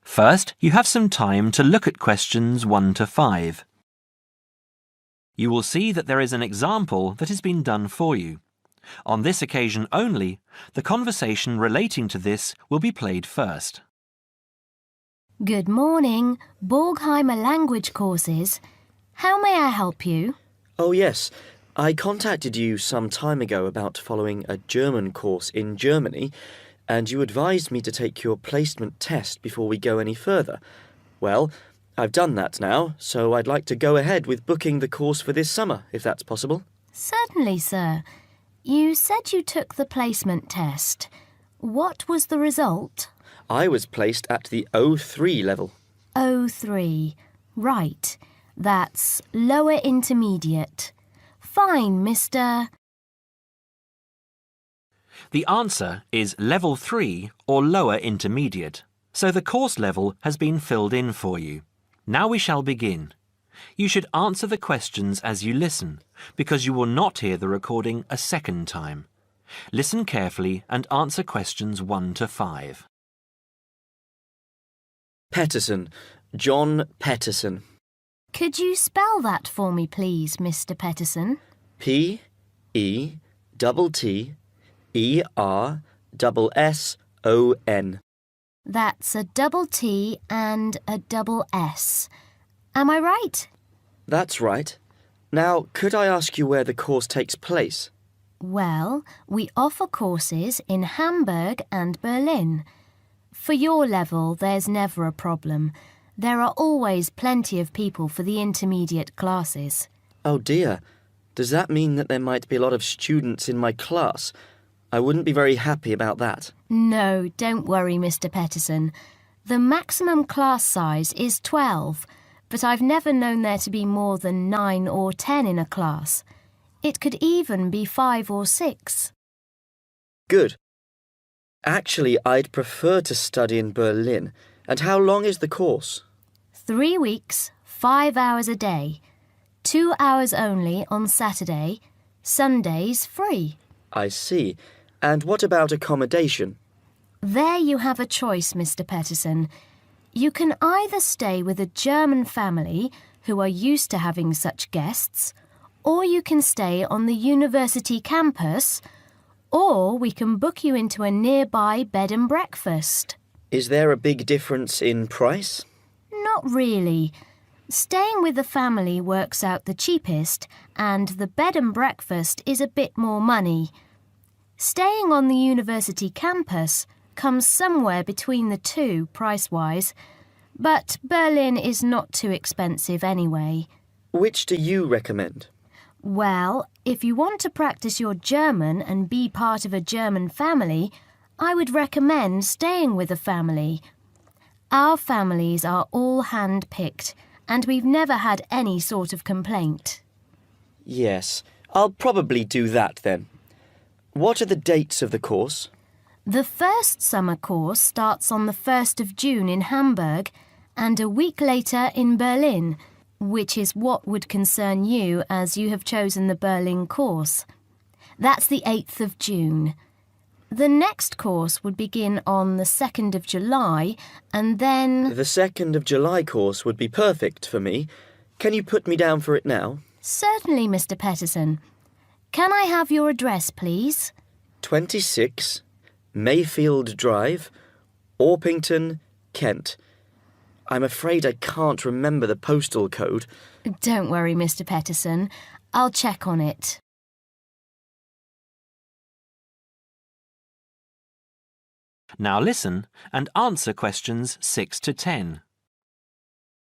First, you have some time to look at questions 1 to 5. You will see that there is an example that has been done for you. On this occasion only, the conversation relating to this will be played first. Good morning, Borgheimer language courses. How may I help you? Oh yes, I contacted you some time ago about following a German course in Germany, and you advised me to take your placement test before we go any further. Well, I've done that now, so I'd like to go ahead with booking the course for this summer, if that's possible. Certainly, sir. You said you took the placement test. What was the result? I was placed at the O3 level. O3. Right. That's lower intermediate. Fine, Mr. The answer is Level 3 or lower intermediate, so the course level has been filled in for you. Now we shall begin. You should answer the questions as you listen, because you will not hear the recording a second time. Listen carefully and answer questions 1 to 5. Petterson. John Petterson. Could you spell that for me, please, Mr. Petterson? P-E-T-T-E-R-S-S-O-N. That's a double T and a double S. Am I right? That's right. Now, could I ask you where the course takes place? Well, we offer courses in Hamburg and Berlin. For your level, there's never a problem. There are always plenty of people for the intermediate classes. Oh dear. Does that mean that there might be a lot of students in my class? I wouldn't be very happy about that. No, don't worry, Mr. Petterson. The maximum class size is 12, but I've never known there to be more than 9 or 10 in a class. It could even be 5 or 6. Good. Actually, I'd prefer to study in Berlin. And how long is the course? 3 weeks, 5 hours a day. 2 hours only on Saturday. Sundays free. I see. And what about accommodation? There you have a choice, Mr. Petterson. You can either stay with a German family who are used to having such guests, or you can stay on the university campus, or we can book you into a nearby bed and breakfast. Is there a big difference in price? Not really. Staying with the family works out the cheapest, and the bed and breakfast is a bit more money. Staying on the university campus comes somewhere between the two price-wise, but Berlin is not too expensive anyway. Which do you recommend? Well, if you want to practice your German and be part of a German family, I would recommend staying with a family. Our families are all hand-picked, and we've never had any sort of complaint. Yes, I'll probably do that then. What are the dates of the course? The first summer course starts on the 1st of June in Hamburg and a week later in Berlin, which is what would concern you as you have chosen the Berlin course. That's the 8th of June. The next course would begin on the 2nd of July and then... The 2nd of July course would be perfect for me. Can you put me down for it now? Certainly, Mr. Petterson. Can I have your address, please? 26 Mayfield Drive, Orpington, Kent. I'm afraid I can't remember the postal code. Don't worry, Mr. Petterson. I'll check on it. Now listen and answer questions 6 to 10.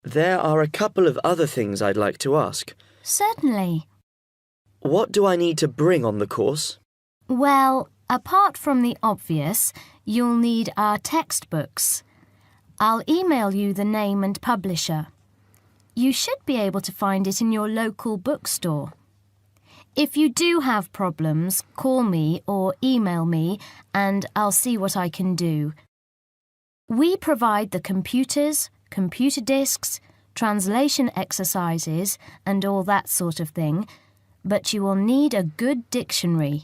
There are a couple of other things I'd like to ask. Certainly. What do I need to bring on the course? Well, apart from the obvious, you'll need our textbooks. I'll email you the name and publisher. You should be able to find it in your local bookstore. If you do have problems, call me or email me and I'll see what I can do. We provide the computers, computer disks, translation exercises and all that sort of thing, but you will need a good dictionary.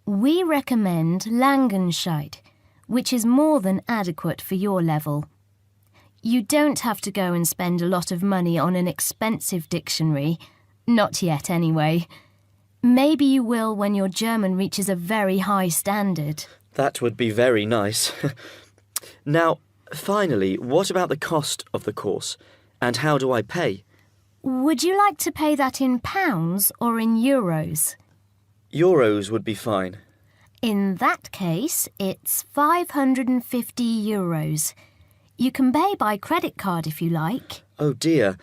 We recommend Langenscheidt, which is more than adequate for your level. You don't have to go and spend a lot of money on an expensive dictionary. Not yet, anyway. Maybe you will when your German reaches a very high standard. That would be very nice. Now, finally, what about the cost of the course? And how do I pay? Would you like to pay that in pounds or in euros? Euros would be fine. In that case, it's 550 euros. You can pay by credit card if you like. Oh dear,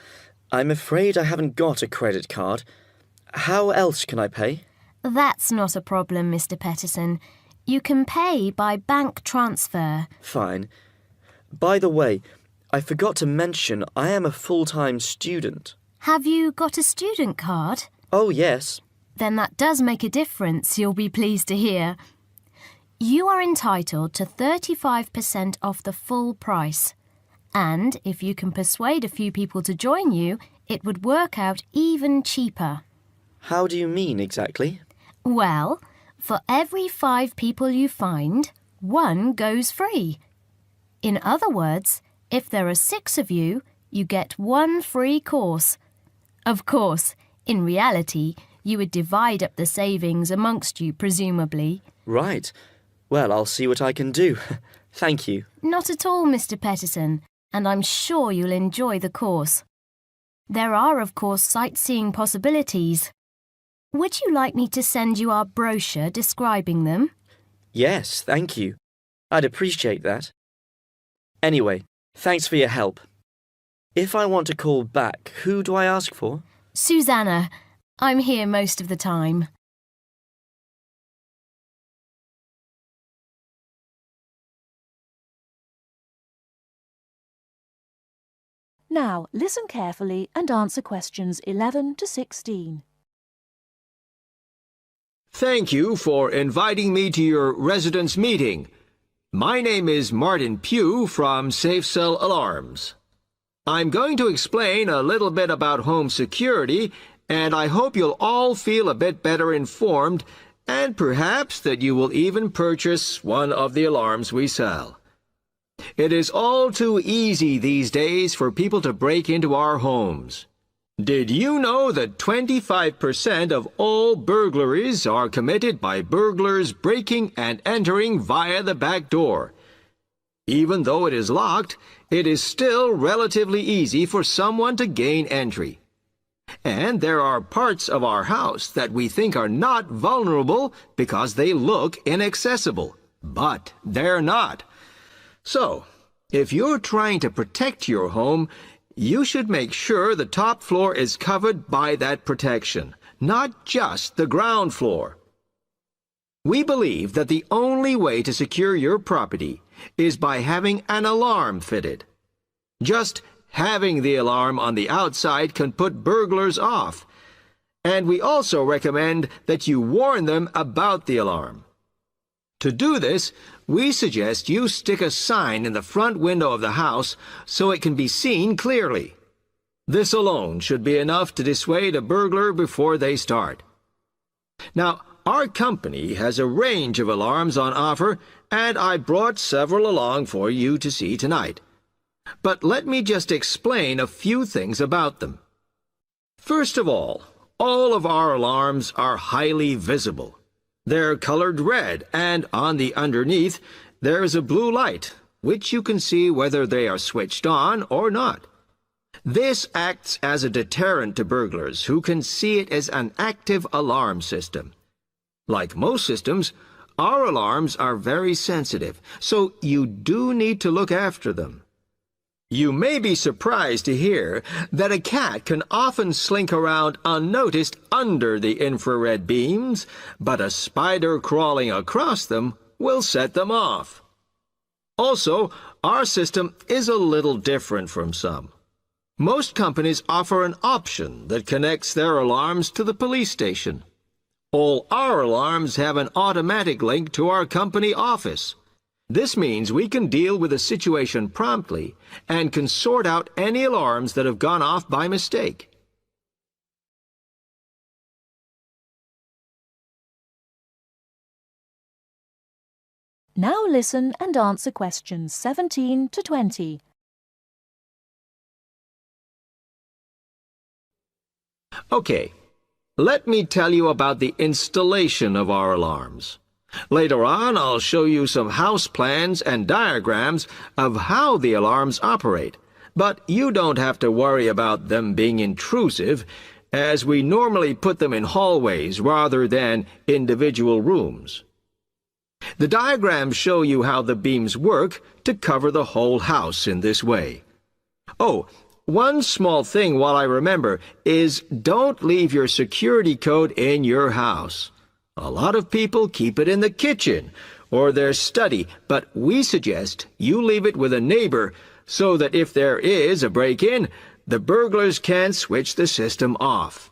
I'm afraid I haven't got a credit card. How else can I pay? That's not a problem, Mr. Peterson. You can pay by bank transfer. Fine. By the way, I forgot to mention I am a full-time student. Have you got a student card? Oh, yes. Then that does make a difference, you'll be pleased to hear. You are entitled to 35% off the full price. And if you can persuade a few people to join you, it would work out even cheaper. How do you mean exactly? Well, for every 5 people you find, 1 goes free. In other words, if there are 6 of you, you get 1 free course. Of course, in reality, you would divide up the savings amongst you, presumably. Right. Well, I'll see what I can do. Thank you. Not at all, Mr. Peterson, and I'm sure you'll enjoy the course. There are, of course, sightseeing possibilities. Would you like me to send you our brochure describing them? Yes, thank you. I'd appreciate that. Anyway, thanks for your help. If I want to call back, who do I ask for? Susanna. I'm here most of the time. Now, listen carefully and answer questions 11 to 16. Thank you for inviting me to your residence meeting. My name is Martin Pugh from Safe Cell Alarms. I'm going to explain a little bit about home security, and I hope you'll all feel a bit better informed, and perhaps that you will even purchase one of the alarms we sell. It is all too easy these days for people to break into our homes. Did you know that 25% of all burglaries are committed by burglars breaking and entering via the back door? Even though it is locked, it is still relatively easy for someone to gain entry. And there are parts of our house that we think are not vulnerable because they look inaccessible. But they're not. So, if you're trying to protect your home, you should make sure the top floor is covered by that protection, not just the ground floor. We believe that the only way to secure your property is by having an alarm fitted. Just having the alarm on the outside can put burglars off, and we also recommend that you warn them about the alarm. To do this, we suggest you stick a sign in the front window of the house so it can be seen clearly. This alone should be enough to dissuade a burglar before they start. Now, our company has a range of alarms on offer, and I brought several along for you to see tonight. But let me just explain a few things about them. First of all of our alarms are highly visible. They're colored red, and on the underneath, there's a blue light, which you can see whether they are switched on or not. This acts as a deterrent to burglars who can see it as an active alarm system. Like most systems, our alarms are very sensitive, so you do need to look after them. You may be surprised to hear that a cat can often slink around unnoticed under the infrared beams, but a spider crawling across them will set them off. Also, our system is a little different from some. Most companies offer an option that connects their alarms to the police station. All our alarms have an automatic link to our company office. This means we can deal with a situation promptly and can sort out any alarms that have gone off by mistake. Now listen and answer questions 17 to 20. Okay, let me tell you about the installation of our alarms. Later on, I'll show you some house plans and diagrams of how the alarms operate, but you don't have to worry about them being intrusive, as we normally put them in hallways rather than individual rooms. The diagrams show you how the beams work to cover the whole house in this way. Oh, one small thing while I remember is don't leave your security code in your house. A lot of people keep it in the kitchen or their study, but we suggest you leave it with a neighbor so that if there is a break-in, the burglars can switch the system off.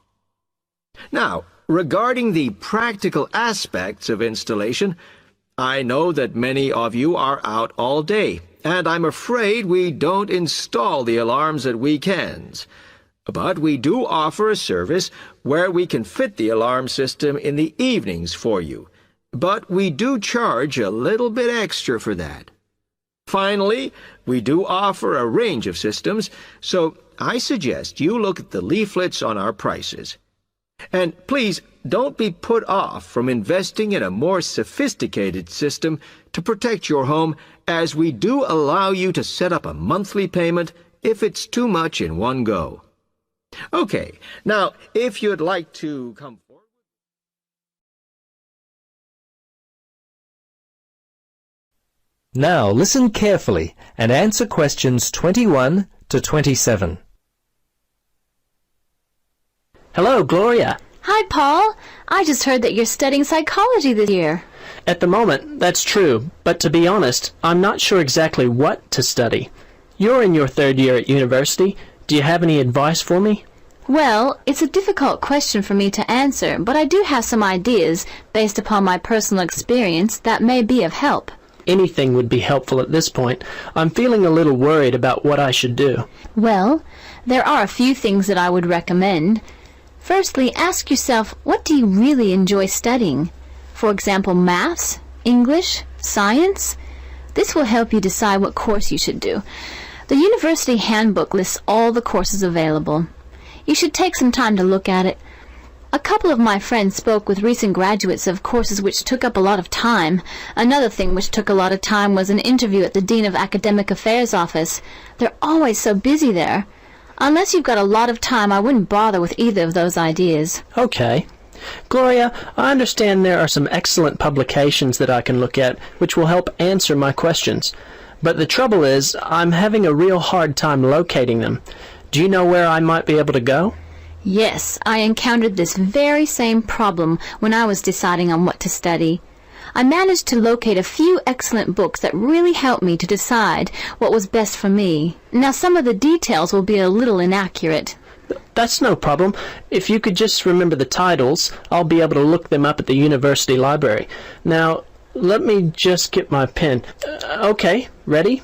Now, regarding the practical aspects of installation, I know that many of you are out all day, and I'm afraid we don't install the alarms at weekends. But we do offer a service where we can fit the alarm system in the evenings for you. But we do charge a little bit extra for that. Finally, we do offer a range of systems, so I suggest you look at the leaflets on our prices. And please don't be put off from investing in a more sophisticated system to protect your home, as we do allow you to set up a monthly payment if it's too much in one go. Okay, now if you'd like to come forward. Now listen carefully and answer questions 21 to 27. Hello, Gloria. Hi, Paul. I just heard that you're studying psychology this year. At the moment, that's true, but to be honest, I'm not sure exactly what to study. You're in your third year at university. Do you have any advice for me? Well, it's a difficult question for me to answer, but I do have some ideas based upon my personal experience that may be of help. Anything would be helpful at this point. I'm feeling a little worried about what I should do. Well, there are a few things that I would recommend. Firstly, ask yourself, what do you really enjoy studying? For example, maths, English, science? This will help you decide what course you should do. The university handbook lists all the courses available. You should take some time to look at it. A couple of my friends spoke with recent graduates of courses which took up a lot of time. Another thing which took a lot of time was an interview at the Dean of Academic Affairs office. They're always so busy there. Unless you've got a lot of time, I wouldn't bother with either of those ideas. Okay. Gloria, I understand there are some excellent publications that I can look at which will help answer my questions. But the trouble is, I'm having a real hard time locating them. Do you know where I might be able to go? Yes, I encountered this very same problem when I was deciding on what to study. I managed to locate a few excellent books that really helped me to decide what was best for me. Now, some of the details will be a little inaccurate. That's no problem. If you could just remember the titles, I'll be able to look them up at the university library. Now, let me just get my pen. Okay, ready?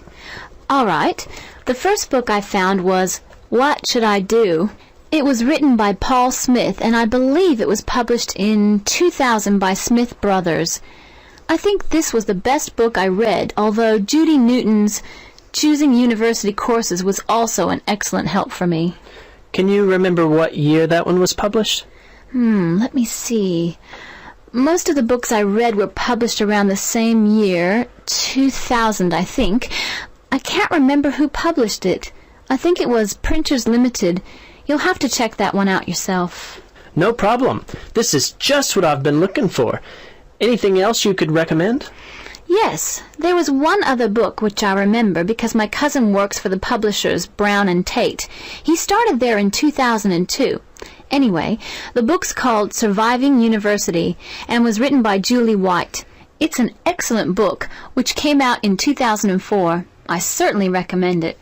All right. The first book I found was What Should I Do? It was written by Paul Smith, and I believe it was published in 2000 by Smith Brothers. I think this was the best book I read, although Judy Newton's Choosing University Courses was also an excellent help for me. Can you remember what year that one was published? Let me see. Most of the books I read were published around the same year, 2000, I think. I can't remember who published it. I think it was Printers Limited. You'll have to check that one out yourself. No problem. This is just what I've been looking for. Anything else you could recommend? Yes, there was one other book which I remember because my cousin works for the publishers Brown and Tate. He started there in 2002. Anyway, the book's called Surviving University and was written by Julie White. It's an excellent book which came out in 2004. I certainly recommend it.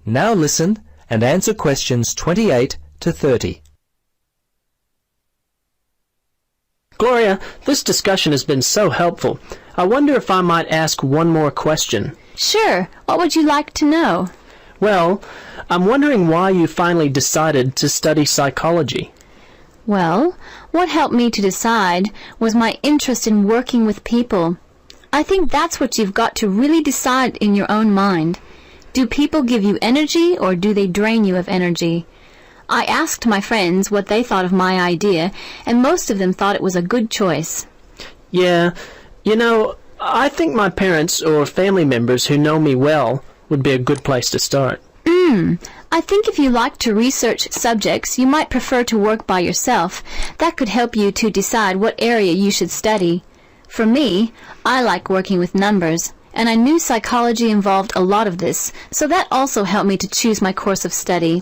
Now listen and answer questions 28 to 30. Gloria, this discussion has been so helpful. I wonder if I might ask one more question. Sure. What would you like to know? Well, I'm wondering why you finally decided to study psychology. Well, what helped me to decide was my interest in working with people. I think that's what you've got to really decide in your own mind. Do people give you energy or do they drain you of energy? I asked my friends what they thought of my idea, and most of them thought it was a good choice. Yeah, I think my parents or family members who know me well would be a good place to start. I think if you like to research subjects, you might prefer to work by yourself. That could help you to decide what area you should study. For me, I like working with numbers, and I knew psychology involved a lot of this, so that also helped me to choose my course of study.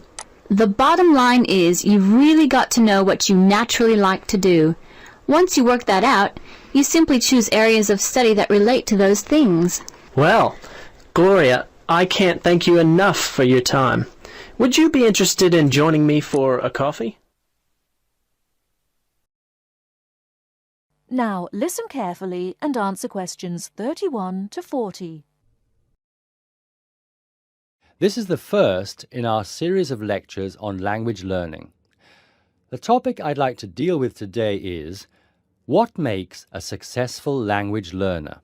The bottom line is you've really got to know what you naturally like to do. Once you work that out, you simply choose areas of study that relate to those things. Well, Gloria, I can't thank you enough for your time. Would you be interested in joining me for a coffee? Now listen carefully and answer questions 31 to 40. This is the first in our series of lectures on language learning. The topic I'd like to deal with today is what makes a successful language learner?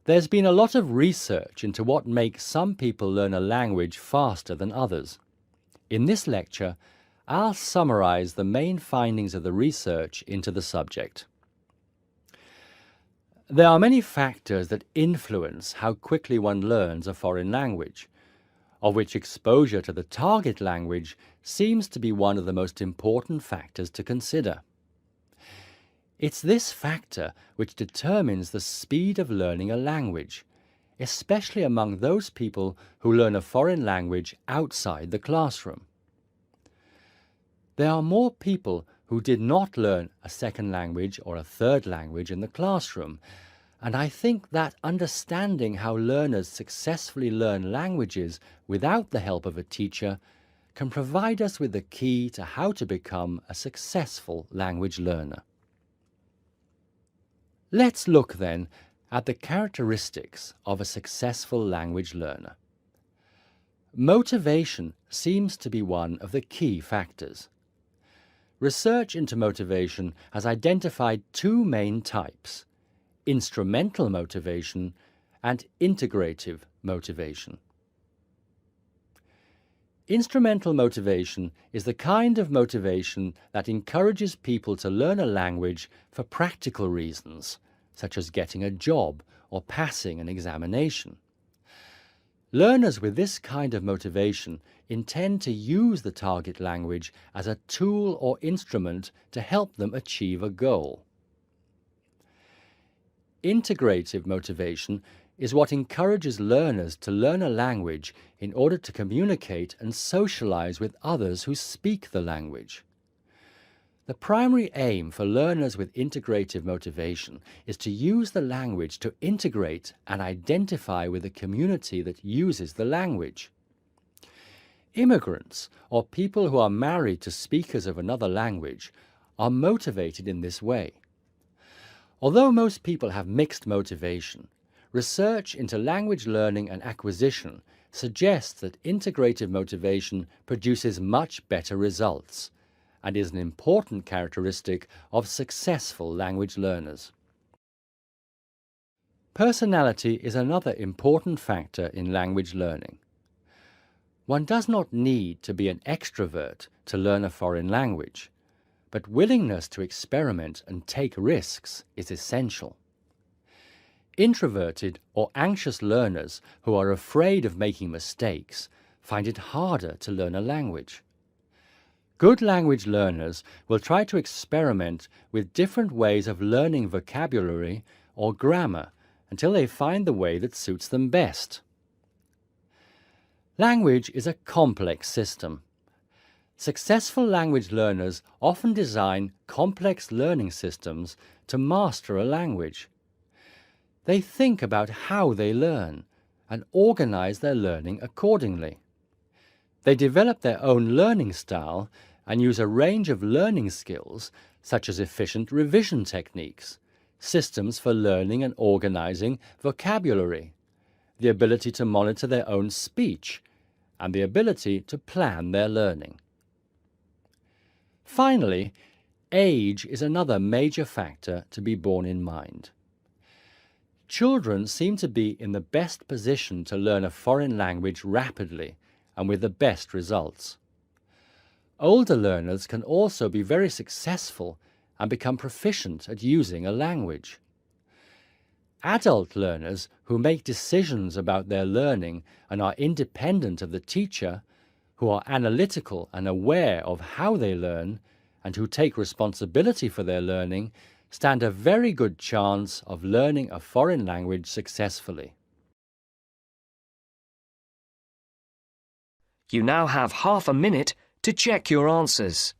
There's been a lot of research into what makes some people learn a language faster than others. In this lecture, I'll summarize the main findings of the research into the subject. There are many factors that influence how quickly one learns a foreign language, of which exposure to the target language seems to be one of the most important factors to consider. It's this factor which determines the speed of learning a language, especially among those people who learn a foreign language outside the classroom. There are more people who did not learn a second language or a third language in the classroom, and I think that understanding how learners successfully learn languages without the help of a teacher can provide us with the key to how to become a successful language learner. Let's look then at the characteristics of a successful language learner. Motivation seems to be one of the key factors. Research into motivation has identified two main types: instrumental motivation and integrative motivation. Instrumental motivation is the kind of motivation that encourages people to learn a language for practical reasons, such as getting a job or passing an examination. Learners with this kind of motivation intend to use the target language as a tool or instrument to help them achieve a goal. Integrative motivation is what encourages learners to learn a language in order to communicate and socialize with others who speak the language. The primary aim for learners with integrative motivation is to use the language to integrate and identify with the community that uses the language. Immigrants, or people who are married to speakers of another language, are motivated in this way. Although most people have mixed motivation, research into language learning and acquisition suggests that integrative motivation produces much better results and is an important characteristic of successful language learners. Personality is another important factor in language learning. One does not need to be an extrovert to learn a foreign language, but willingness to experiment and take risks is essential. Introverted or anxious learners who are afraid of making mistakes find it harder to learn a language. Good language learners will try to experiment with different ways of learning vocabulary or grammar until they find the way that suits them best. Language is a complex system. Successful language learners often design complex learning systems to master a language. They think about how they learn and organize their learning accordingly. They develop their own learning style and use a range of learning skills such as efficient revision techniques, systems for learning and organizing vocabulary, the ability to monitor their own speech, and the ability to plan their learning. Finally, age is another major factor to be borne in mind. Children seem to be in the best position to learn a foreign language rapidly and with the best results. Older learners can also be very successful and become proficient at using a language. Adult learners who make decisions about their learning and are independent of the teacher, who are analytical and aware of how they learn, and who take responsibility for their learning, stand a very good chance of learning a foreign language successfully. You now have half a minute to check your answers.